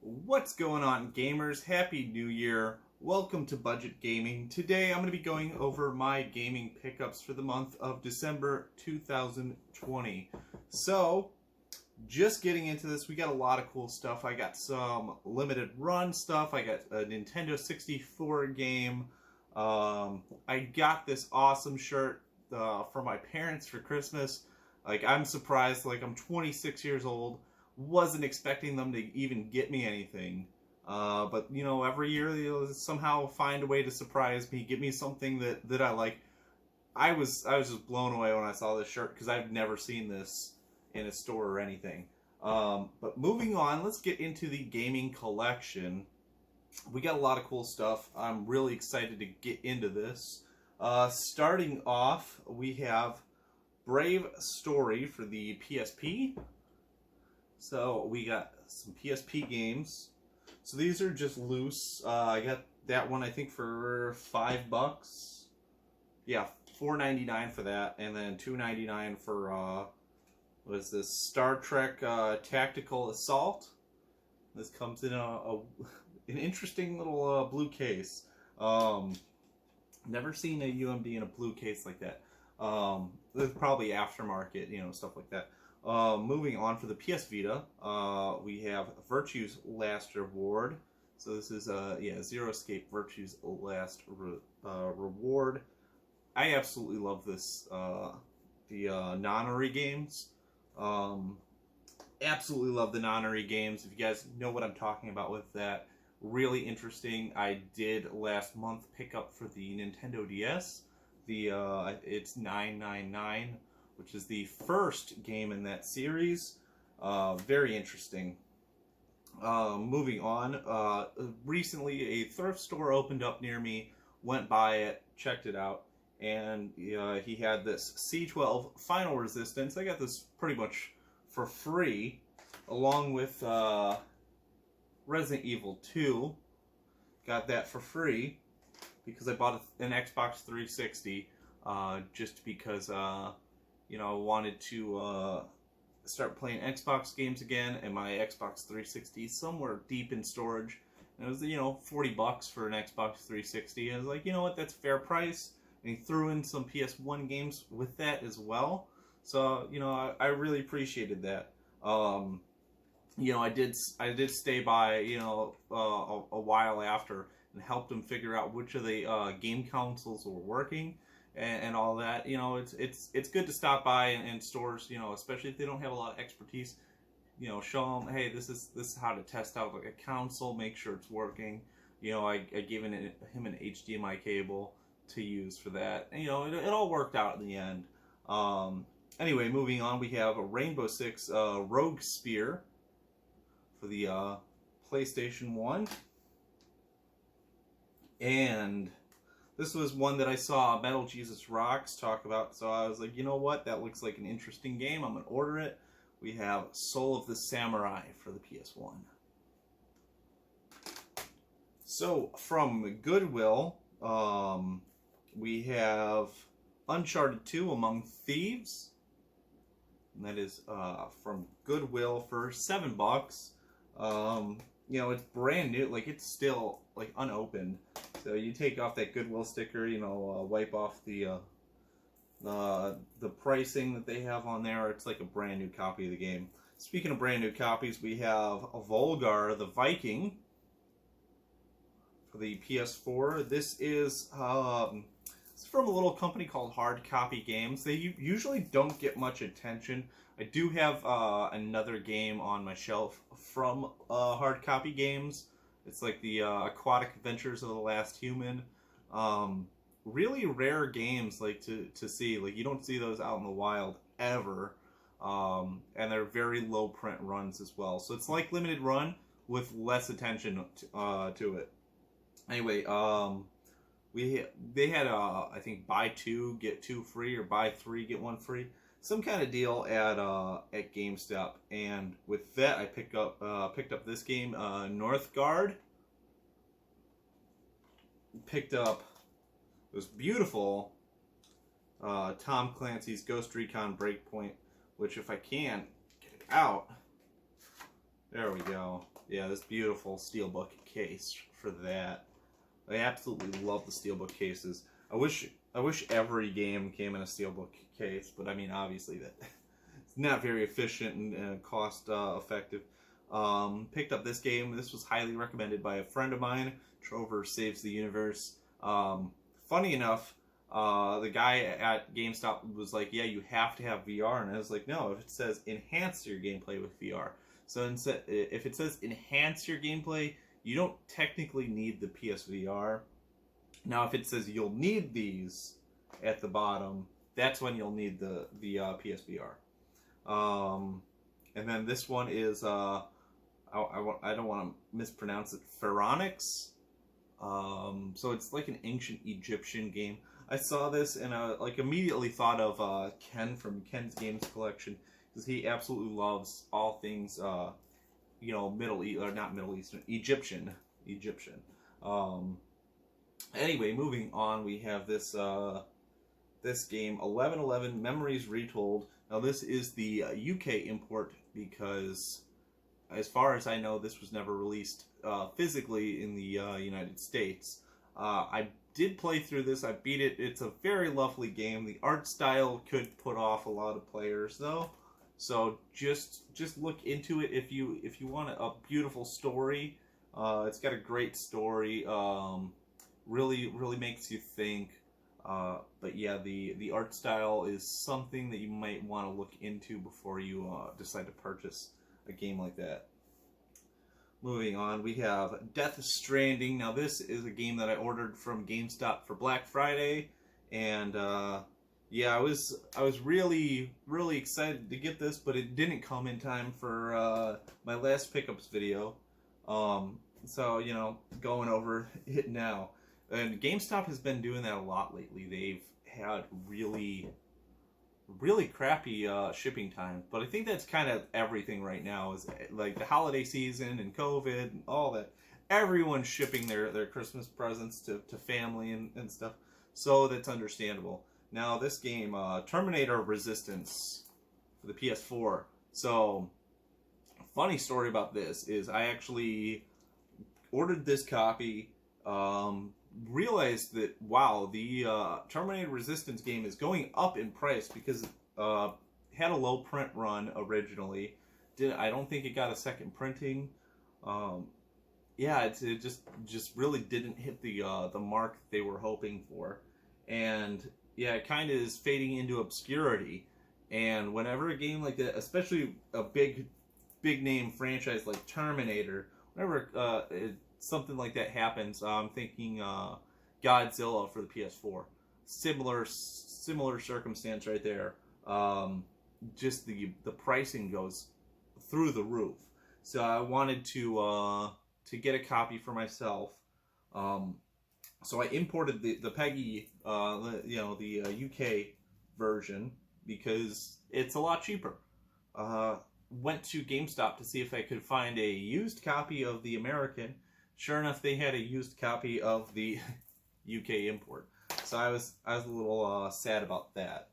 What's going on, gamers? Happy New Year. Welcome to Budget Gaming. Today I'm going to be going over my gaming pickups for the month of December 2020. So, just getting into this, we got a lot of cool stuff. I got some limited run stuff. I got a Nintendo 64 game. I got this awesome shirt for my parents for Christmas. I'm surprised. I'm 26 years old. Wasn't expecting them to even get me anything. But, every year they'll somehow find a way to surprise me, give me something that I like. I was just blown away when I saw this shirt because I've never seen this in a store or anything. But moving on, let's get into the gaming collection. We got a lot of cool stuff. I'm really excited to get into this. Starting off, we have Brave Story for the PSP. So we got some PSP games. So these are just loose. I got that one I think for $5. Yeah, $4.99 for that, and then $2.99 for what is this? Star Trek Tactical Assault. This comes in an interesting little blue case. Never seen a UMD in a blue case like that. There's probably aftermarket, stuff like that. Moving on for the PS Vita, we have Virtue's Last Reward. So this is Zero Escape Virtue's Last Reward. I absolutely love this, the Nonary games. Absolutely love the Nonary games. If you guys know what I'm talking about with that, really interesting. I did last month pick up for the Nintendo DS. It's 999. Which is the first game in that series. Very interesting. Moving on, recently a thrift store opened up near me, went by it, checked it out, and he had this C12 Final Resistance. I got this pretty much for free, along with Resident Evil 2. Got that for free because I bought an Xbox 360 just because I wanted to start playing Xbox games again, and my Xbox 360 is somewhere deep in storage. And it was, $40 for an Xbox 360. And I was like, you know what, that's a fair price. And he threw in some PS1 games with that as well. So, I really appreciated that. I did stay by, a while after and helped him figure out which of the game consoles were working. And all that, it's good to stop by in stores, especially if they don't have a lot of expertise. Show them, hey, this is how to test out a console, make sure it's working. I gave him an HDMI cable to use for that. And, it all worked out in the end. Anyway, moving on, we have a Rainbow Six Rogue Spear for the PlayStation 1, and this was one that I saw Metal Jesus Rocks talk about, so I was like, you know what, that looks like an interesting game, I'm going to order it. We have Soul of the Samurai for the PS1. So, from Goodwill, we have Uncharted 2 Among Thieves. And that is from Goodwill for $7. It's brand new, it's still, unopened. So you take off that Goodwill sticker, wipe off the pricing that they have on there. It's like a brand new copy of the game. Speaking of brand new copies, we have Volgar the Viking for the PS4. This is from a little company called Hard Copy Games. They usually don't get much attention. I do have another game on my shelf from Hard Copy Games. It's like the Aquatic Adventures of the Last Human. Really rare games to see. You don't see those out in the wild ever. And they're very low print runs as well. So it's like limited run with less attention to it. Anyway, they had I think buy 2 get 2 free, or buy 3 get 1 free. Some kind of deal at GameStop, and with that I picked up this game, Northgard. Picked up this beautiful Tom Clancy's Ghost Recon Breakpoint, which if I can get it out, There we go. Yeah, this beautiful steelbook case for that. I absolutely love the steelbook cases. I wish every game came in a steelbook case, but I mean, obviously that it's not very efficient and cost effective. Picked up this game. This was highly recommended by a friend of mine. Trover Saves the Universe. Funny enough, the guy at GameStop was like, "Yeah, you have to have VR," and I was like, "No, if it says enhance your gameplay with VR." So instead, if it says enhance your gameplay, you don't technically need the PSVR. Now, if it says you'll need these at the bottom, that's when you'll need the PSVR. And then this one is I don't want to mispronounce it. Pharonix. So it's like an ancient Egyptian game. I saw this and I like immediately thought of Ken from Ken's Games Collection, because he absolutely loves all things Middle East, or not Middle Eastern, Egyptian. Anyway, moving on, we have this this game, 1111 Memories Retold. Now this is the UK import, because as far as I know, this was never released physically in the United States. I did play through this. I beat it. It's a very lovely game. The art style could put off a lot of players, though. So just look into it if you want a beautiful story. It's got a great story. Really makes you think. But yeah, the art style is something that you might want to look into before you decide to purchase a game like that. Moving on, we have Death Stranding. Now this is a game that I ordered from GameStop for Black Friday, and yeah, I was really excited to get this, but it didn't come in time for my last pickups video. So going over it now, and GameStop has been doing that a lot lately. They've had really crappy shipping time, but I think that's kind of everything right now, is like the holiday season and COVID and all that. Everyone's shipping their Christmas presents to family and stuff, so that's understandable. Now this game, Terminator Resistance for the PS4. So funny story about this is I actually ordered this copy, realized that, wow, the Terminator Resistance game is going up in price, because it had a low print run originally. I don't think it got a second printing. Yeah, it just really didn't hit the mark they were hoping for, and yeah, it kind of is fading into obscurity. And whenever a game like that, especially a big name franchise like Terminator, whenever something like that happens, I'm thinking Godzilla for the PS4. Similar circumstance right there. Just the pricing goes through the roof. So I wanted to get a copy for myself. So I imported the PEGI, the UK version, because it's a lot cheaper. Went to GameStop to see if I could find a used copy of the American. Sure enough, they had a used copy of the UK import. So I was a little sad about that.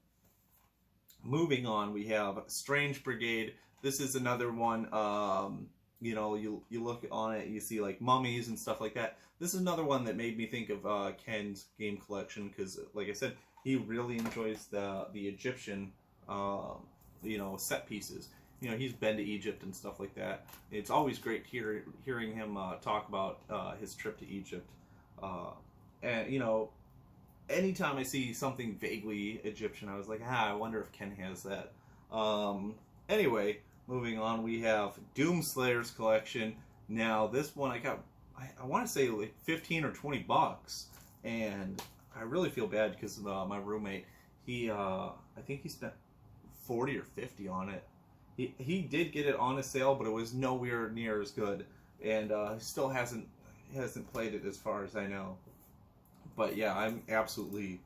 Moving on, we have Strange Brigade. This is another one. You look on it, you see like mummies and stuff like that. This is another one that made me think of Ken's game collection, because, like I said, he really enjoys the Egyptian, set pieces. He's been to Egypt and stuff like that. It's always great hearing him talk about his trip to Egypt. And anytime I see something vaguely Egyptian, I was like, I wonder if Ken has that. Anyway, moving on, we have Doomslayer's Collection. Now, this one I got, I want to say like 15 or 20 bucks, and I really feel bad because my roommate, I think he spent 40 or 50 on it. He did get it on a sale, but it was nowhere near as good, and he still hasn't played it as far as I know. But yeah, I'm absolutely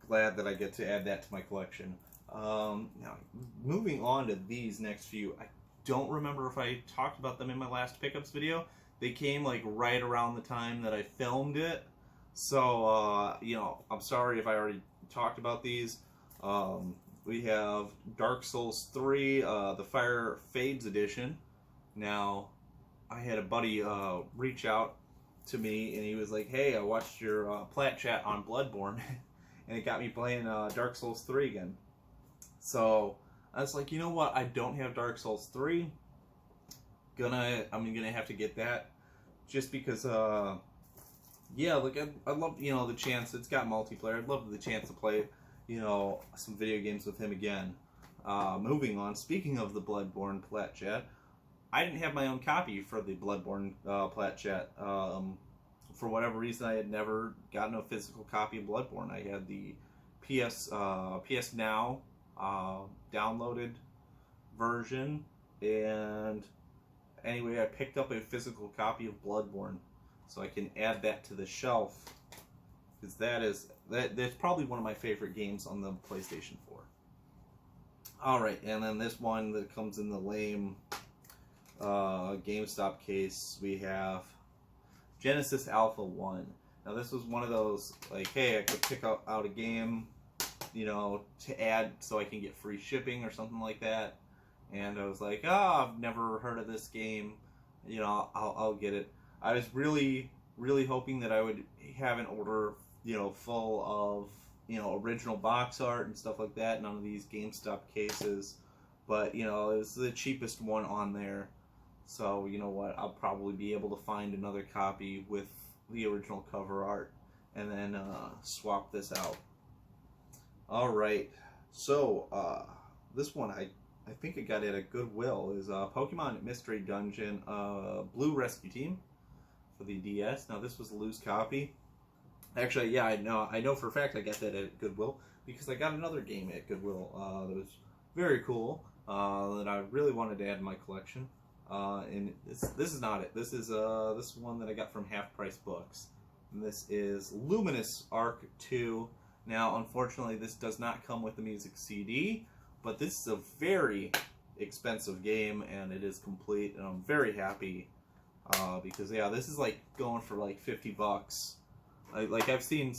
glad that I get to add that to my collection. Now, moving on to these next few, I don't remember if I talked about them in my last pickups video. They came like right around the time that I filmed it, so I'm sorry if I already talked about these. We have Dark Souls 3, the Fire Fades edition. Now, I had a buddy reach out to me, and he was like, "Hey, I watched your plat chat on Bloodborne, and it got me playing Dark Souls 3 again." So I was like, you know what? I don't have Dark Souls 3. I'm gonna have to get that, just because. Yeah, like I love the chance. It's got multiplayer. I'd love the chance to play some video games with him again. Moving on. Speaking of the Bloodborne plat chat, I didn't have my own copy for the Bloodborne plat chat. For whatever reason, I had never gotten a physical copy of Bloodborne. I had the PS Now downloaded version, and anyway, I picked up a physical copy of Bloodborne, so I can add that to the shelf, because that's probably one of my favorite games on the PlayStation 4. All right, and then this one that comes in the lame GameStop case, we have Genesis Alpha 1. Now this was one of those, like, hey, I could pick out a game, to add so I can get free shipping or something like that. And I was like, I've never heard of this game, I'll get it. I was really, really hoping that I would have an order, full of, original box art and stuff like that. None of these GameStop cases. But, it was the cheapest one on there. So, you know what, I'll probably be able to find another copy with the original cover art and then swap this out. Alright, so this one I think I got it at Goodwill is Pokemon Mystery Dungeon Blue Rescue Team for the DS. Now this was a loose copy. Actually, yeah, I know for a fact I got that at Goodwill because I got another game at Goodwill that was very cool that I really wanted to add to my collection. And this is not it. This is one that I got from Half Price Books. And this is Luminous Arc 2. Now, unfortunately, this does not come with the music CD, but this is a very expensive game, and it is complete, and I'm very happy because yeah, this is like going for like $50. Like I've seen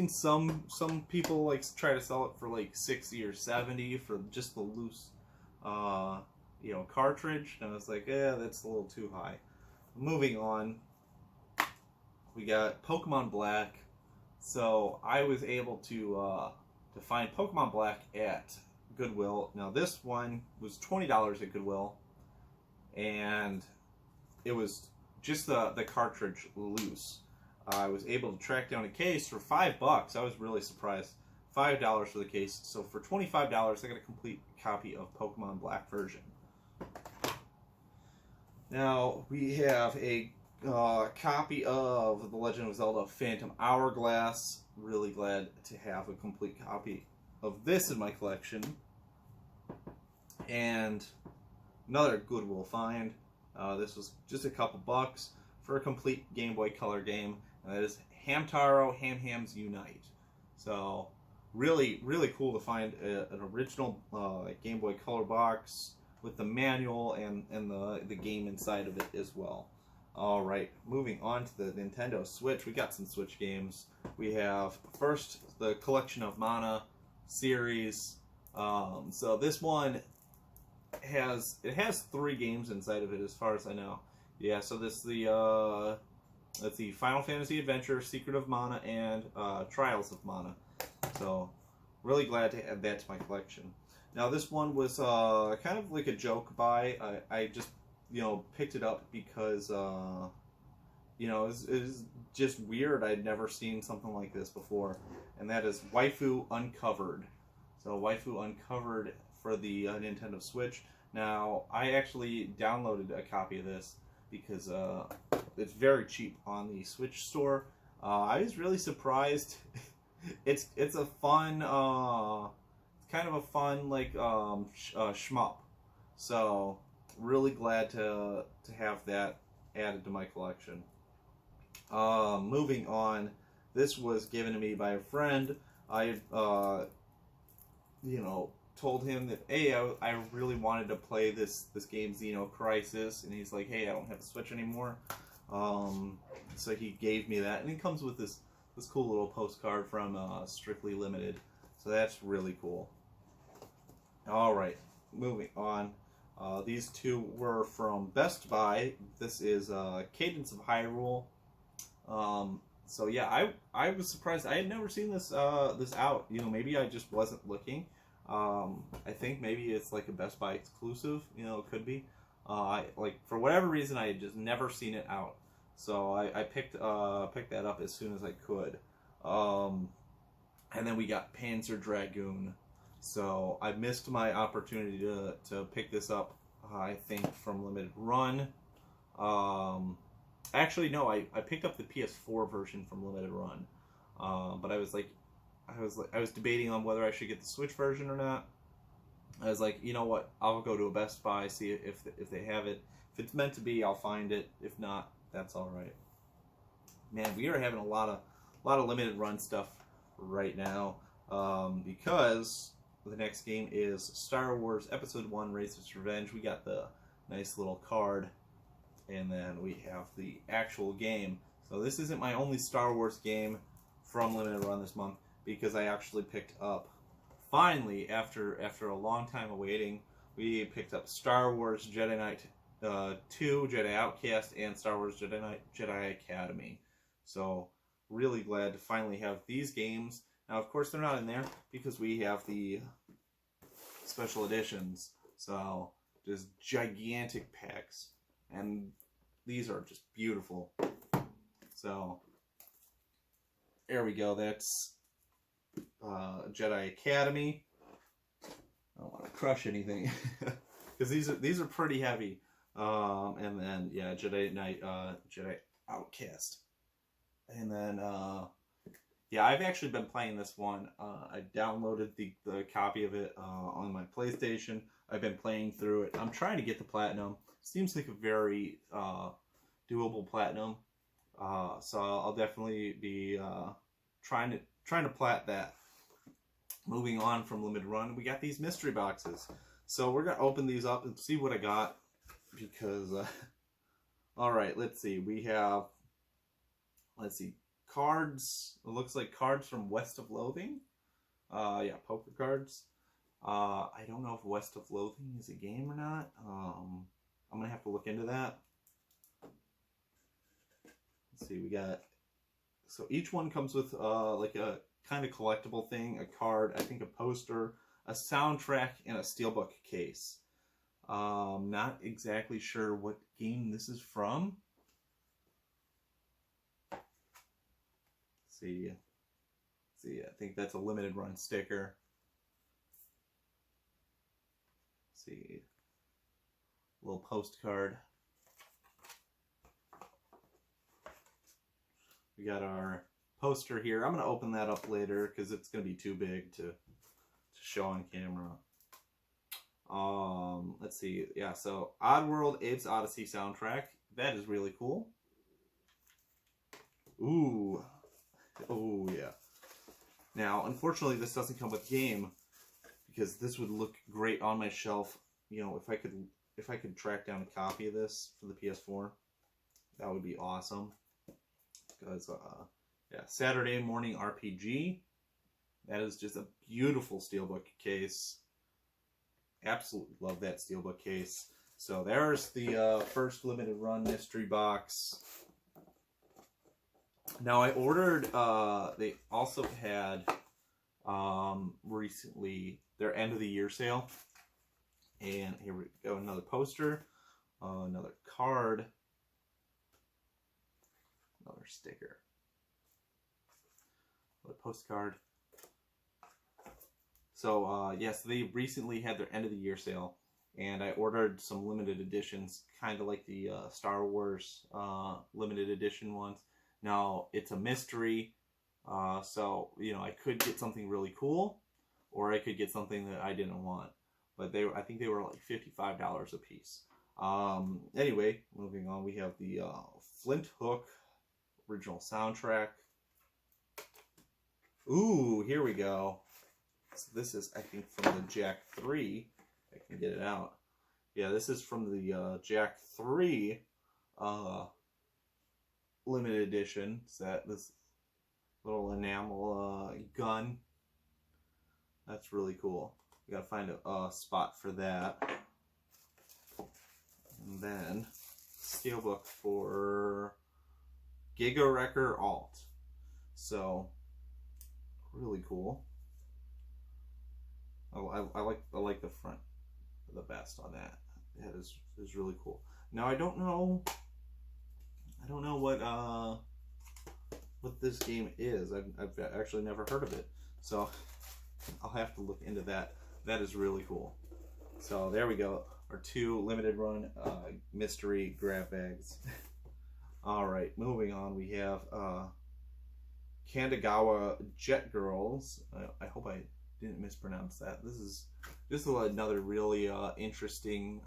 some people like try to sell it for like 60 or 70 for just the loose cartridge, and I was like, yeah, that's a little too high. Moving on, we got Pokemon Black. So I was able to find Pokemon Black at Goodwill. Now this one was $20 at Goodwill, and it was just the cartridge loose. I was able to track down a case for $5. I was really surprised. $5 for the case. So for $25, I got a complete copy of Pokemon Black version. Now we have a copy of The Legend of Zelda Phantom Hourglass. Really glad to have a complete copy of this in my collection. And another Goodwill find. This was just a couple bucks for a complete Game Boy Color game. And that is Hamtaro Ham Hams Unite. So really, really cool to find an original Game Boy Color box with the manual and the game inside of it as well. Alright, moving on to the Nintendo Switch. We got some Switch games. We have first the Collection of Mana series. So this one has 3 games inside of it as far as I know. Yeah, so this the let's see, Final Fantasy Adventure, Secret of Mana, and Trials of Mana. So really glad to add that to my collection. Now this one was kind of like a joke buy. I just picked it up because it was just weird. I'd never seen something like this before, and that is Waifu Uncovered. So Waifu Uncovered for the Nintendo Switch. Now I actually downloaded a copy of this because it's very cheap on the Switch store. I was really surprised. it's a fun, kind of a fun like shmup. So really glad to have that added to my collection. Moving on, this was given to me by a friend. I told him that, hey, I really wanted to play this game Xeno Crisis, and he's like, hey, I don't have a Switch anymore. So he gave me that, and it comes with this cool little postcard from Strictly Limited. So that's really cool. All right, moving on. These two were from Best Buy. This is Cadence of Hyrule. So yeah, I was surprised. I had never seen this this out. You know, maybe I just wasn't looking. I think maybe it's like a Best Buy exclusive. You know, it could be. Like for whatever reason, I had just never seen it out. So I picked that up as soon as I could. And then we got Panzer Dragoon. So I missed my opportunity to pick this up. I think from Limited Run. Actually, no, I picked up the PS4 version from Limited Run. But I was debating on whether I should get the Switch version or not. I was like, you know what? I'll go to a Best Buy, see if they have it. If it's meant to be, I'll find it. If not, that's all right. Man, we are having a lot of Limited Run stuff right now, because the next game is Star Wars Episode 1: Razor's Revenge. We got the nice little card, and then we have the actual game. So this isn't my only Star Wars game from Limited Run this month, because I actually picked up, finally, after a long time of waiting, we picked up Star Wars Jedi Knight 2, Jedi Outcast, and Star Wars Jedi Knight Jedi Academy. So really glad to finally have these games. Now, of course, they're not in there because we have the special editions. So just gigantic packs, and these are just beautiful. So there we go. That's Jedi Academy. I don't want to crush anything because these are pretty heavy. And then yeah, Jedi Knight, Jedi Outcast, and then yeah, I've actually been playing this one. I downloaded the copy of it on my PlayStation. I've been playing through it. I'm trying to get the platinum. Seems like a very doable platinum. So I'll definitely be trying to plat that. Moving on from Limited Run, we got these mystery boxes. So we're gonna open these up and see what I got, because all right, let's see. We have, let's see, cards. It looks like cards from West of Loathing. Yeah, poker cards. I don't know if West of Loathing is a game or not. I'm gonna have to look into that. Let's see, we got, so each one comes with like a kind of collectible thing, a card, I think a poster, a soundtrack, and a steelbook case. Not exactly sure what game this is from. See, I think that's a Limited Run sticker. See, little postcard. We got our poster here. I'm going to open that up later because it's going to be too big to show on camera. Let's see. Yeah, so Oddworld Abe's Odyssey soundtrack. That is really cool. Ooh. Oh, yeah. Now, unfortunately, this doesn't come with game, because this would look great on my shelf. You know, if I could track down a copy of this for the PS4, that would be awesome. Because yeah, Saturday Morning RPG. That is just a beautiful steelbook case. Absolutely love that steelbook case. So there's the first Limited Run mystery box. Now I ordered, they also had recently their end of the year sale. And here we go, another poster, another card, another sticker, another postcard. So yes, they recently had their end of the year sale, and I ordered some limited editions, kind of like the Star Wars limited edition ones. Now it's a mystery, so you know, I could get something really cool, or I could get something that I didn't want. But I think they were like $55 a piece. Anyway, moving on, we have the Flint Hook original soundtrack. Ooh, here we go. So this is, I think, from the Jak 3. I can get it out. Yeah, this is from the Jak 3 limited edition. It's this little enamel gun. That's really cool. We gotta find a spot for that. And then steelbook for Giga Wrecker Alt. So really cool. I like the front the best on that. That is really cool. Now I don't know what this game is. I've actually never heard of it, so I'll have to look into that. That is really cool. So there we go. Our 2 limited run mystery grab bags. All right, moving on. We have Kandagawa Jet Girls. I hope I didn't mispronounce that. This is another really interesting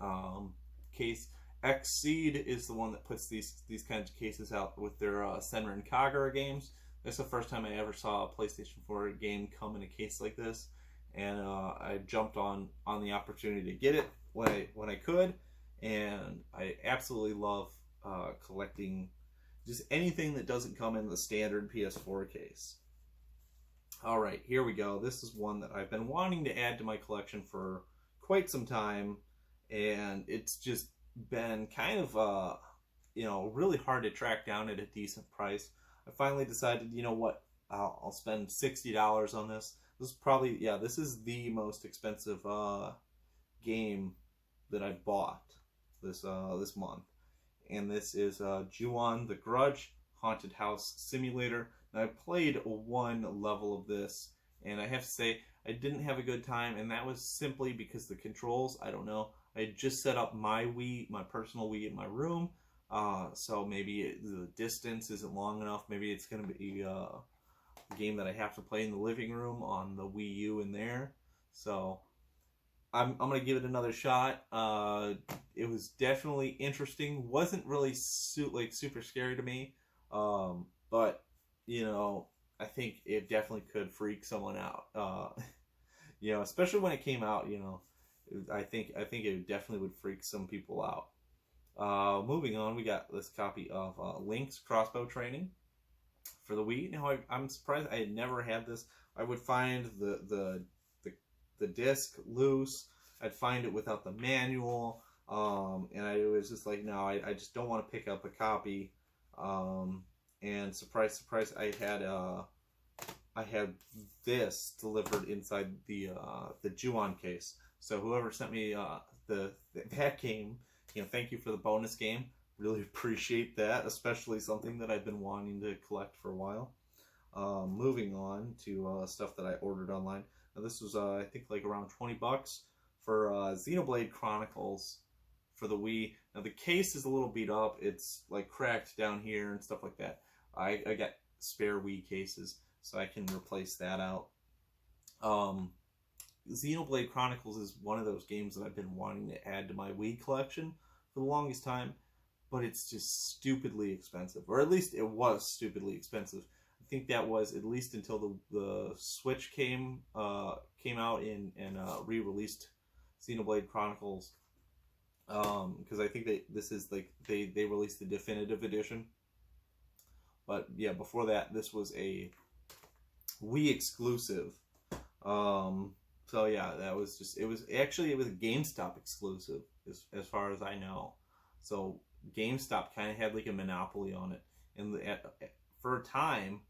case. Xseed is the one that puts these kinds of cases out with their Senran Kagura games. That's the first time I ever saw a PlayStation 4 game come in a case like this, and I jumped on the opportunity to get it when I could, and I absolutely love collecting just anything that doesn't come in the standard PS4 case. All right, here we go. This is one that I've been wanting to add to my collection for quite some time, and it's just been kind of really hard to track down at a decent price. I finally decided, you know what, I'll spend $60 on this. This is probably, this is the most expensive game that I bought this month, and this is Ju-On: The Grudge Haunted House Simulator. Now, I played 1 level of this, and I have to say I didn't have a good time, and that was simply because the controls, I don't know. I had just set up my Wii, my personal Wii in my room, so maybe the distance isn't long enough. Maybe it's going to be a game that I have to play in the living room on the Wii U in there. So I'm going to give it another shot. It was definitely interesting. Wasn't really super scary to me, but I think it definitely could freak someone out. Especially when it came out. I think it definitely would freak some people out. Moving on, we got this copy of Link's Crossbow Training for the Wii. Now I'm surprised I had never had this. I would find the disc loose. I'd find it without the manual, and I was just like, no, I just don't want to pick up a copy. And surprise, surprise, I had this delivered inside the Ju-On case. So whoever sent me that game, thank you for the bonus game. Really appreciate that, especially something that I've been wanting to collect for a while. Moving on to stuff that I ordered online. Now this was I think like around $20 for Xenoblade Chronicles for the Wii. Now the case is a little beat up. It's like cracked down here and stuff like that. I got spare Wii cases, so I can replace that out. Xenoblade Chronicles is one of those games that I've been wanting to add to my Wii collection for the longest time, but it's just stupidly expensive, or at least it was stupidly expensive. I think that was at least until the Switch came out and re-released Xenoblade Chronicles, because I think this is like they released the definitive edition. But yeah, before that, this was a Wii exclusive. So yeah, that was just, it was a GameStop exclusive as far as I know. So GameStop kind of had like a monopoly on it, and for a time,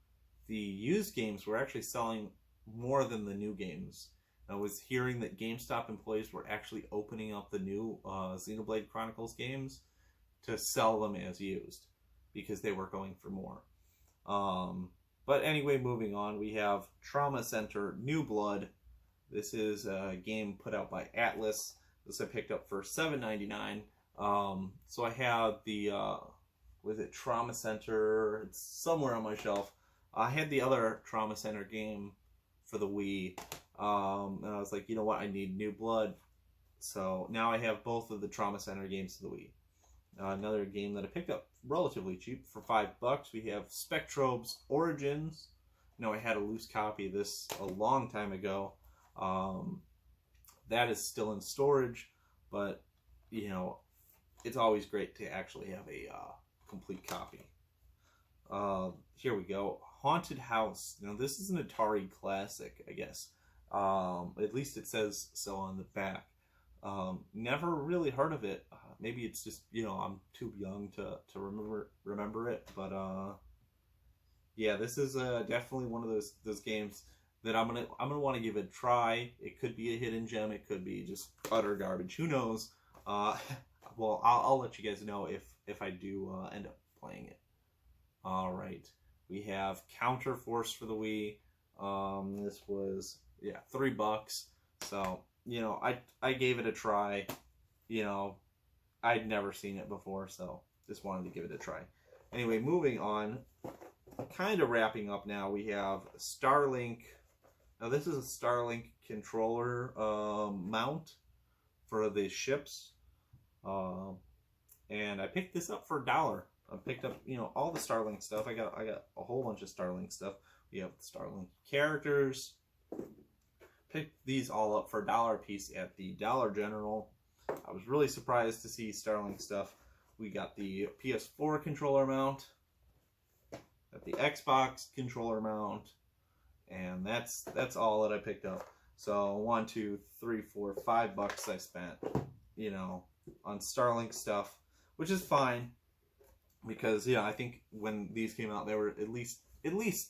the used games were actually selling more than the new games. I was hearing that GameStop employees were actually opening up the new Xenoblade Chronicles games to sell them as used, because they were going for more. But anyway, moving on, we have Trauma Center New Blood. This is a game put out by Atlas. This I picked up for $7.99. So I have the, Trauma Center? It's somewhere on my shelf. I had the other Trauma Center game for the Wii. And I was like, you know what, I need New Blood. So now I have both of the Trauma Center games for the Wii. Another game that I picked up relatively cheap for $5. We have Spectrobe's Origins. I had a loose copy of this a long time ago. That is still in storage, but it's always great to actually have a complete copy. Here we go. Haunted House. Now this is an Atari classic, I guess. At least it says so on the back. Never really heard of it. Maybe it's just, I'm too young to remember it, but yeah, this is definitely one of those games that I'm gonna want to give it a try. It could be a hidden gem. It could be just utter garbage. Who knows? Well, I'll let you guys know if I do end up playing it. All right, we have Counter Force for the Wii. This was $3. So I gave it a try. I'd never seen it before, so just wanted to give it a try. Anyway, moving on. Kind of wrapping up now. We have Starlink. Now this is a Starlink controller mount for the ships, and I picked this up for $1. I picked up all the Starlink stuff. I got a whole bunch of Starlink stuff. We have Starlink characters. Picked these all up for $1 a piece at the Dollar General. I was really surprised to see Starlink stuff. We got the PS4 controller mount. Got the Xbox controller mount, and that's all that I picked up. So $1, $2, $3, $4, $5 I spent, on Starlink stuff, which is fine because I think when these came out, they were at least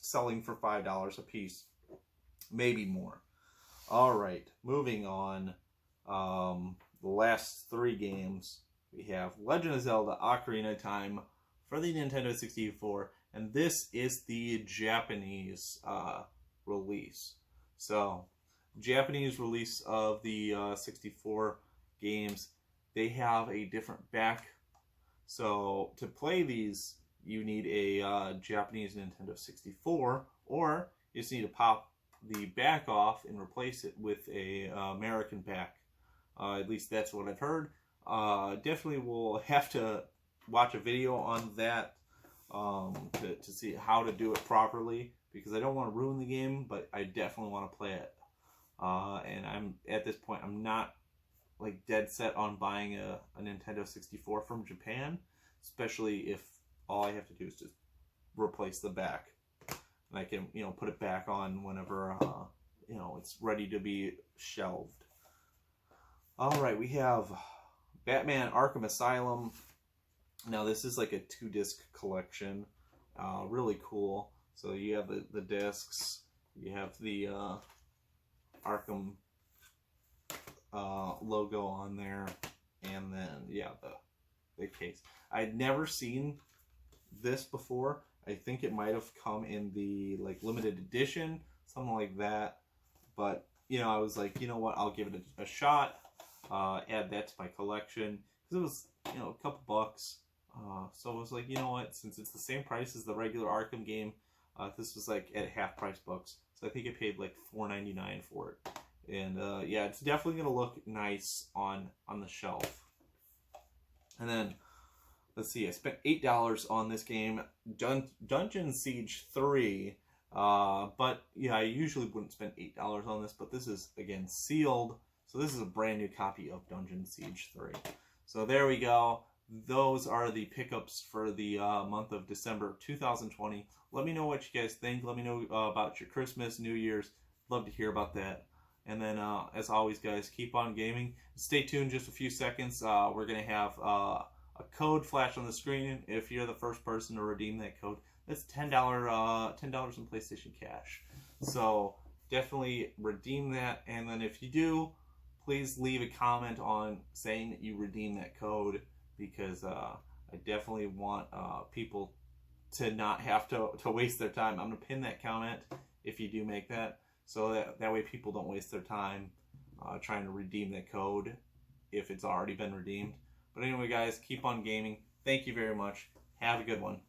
selling for $5 a piece, maybe more. All right, moving on. The last 3 games we have Legend of Zelda: Ocarina of Time for the Nintendo 64. And this is the Japanese release. So, Japanese release of the 64 games, they have a different back. So, to play these, you need a Japanese Nintendo 64, or you just need to pop the back off and replace it with a American back. At least that's what I've heard. Definitely will have to watch a video on that. To see how to do it properly, because I don't want to ruin the game, but I definitely want to play it. And I'm at this point, I'm not like dead set on buying a Nintendo 64 from Japan, especially if all I have to do is just replace the back, and I can put it back on whenever it's ready to be shelved. All right, we have Batman: Arkham Asylum. Now this is like a 2-disc collection, really cool. So you have the discs, you have the Arkham logo on there, and then the case. I'd never seen this before. I think it might have come in the limited edition, something like that. But I was like, you know what? I'll give it a shot. Add that to my collection because it was a couple bucks. So I was like, you know what, since it's the same price as the regular Arkham game, this was like at half price books. So I think I paid like $4.99 for it. And it's definitely going to look nice on the shelf. And then, let's see, I spent $8 on this game, Dungeon Siege 3. But I usually wouldn't spend $8 on this, but this is, again, sealed. So this is a brand new copy of Dungeon Siege 3. So there we go. Those are the pickups for the month of December 2020. Let me know what you guys think. Let me know about your Christmas, New Year's. Love to hear about that. And then, as always, guys, keep on gaming. Stay tuned just a few seconds. We're going to have a code flash on the screen. If you're the first person to redeem that code, that's $10 in PlayStation Cash. So definitely redeem that. And then if you do, please leave a comment on saying that you redeem that code, because I definitely want people to not have to waste their time. I'm going to pin that comment if you do make that, so that way people don't waste their time trying to redeem that code if it's already been redeemed. But anyway, guys, keep on gaming. Thank you very much. Have a good one.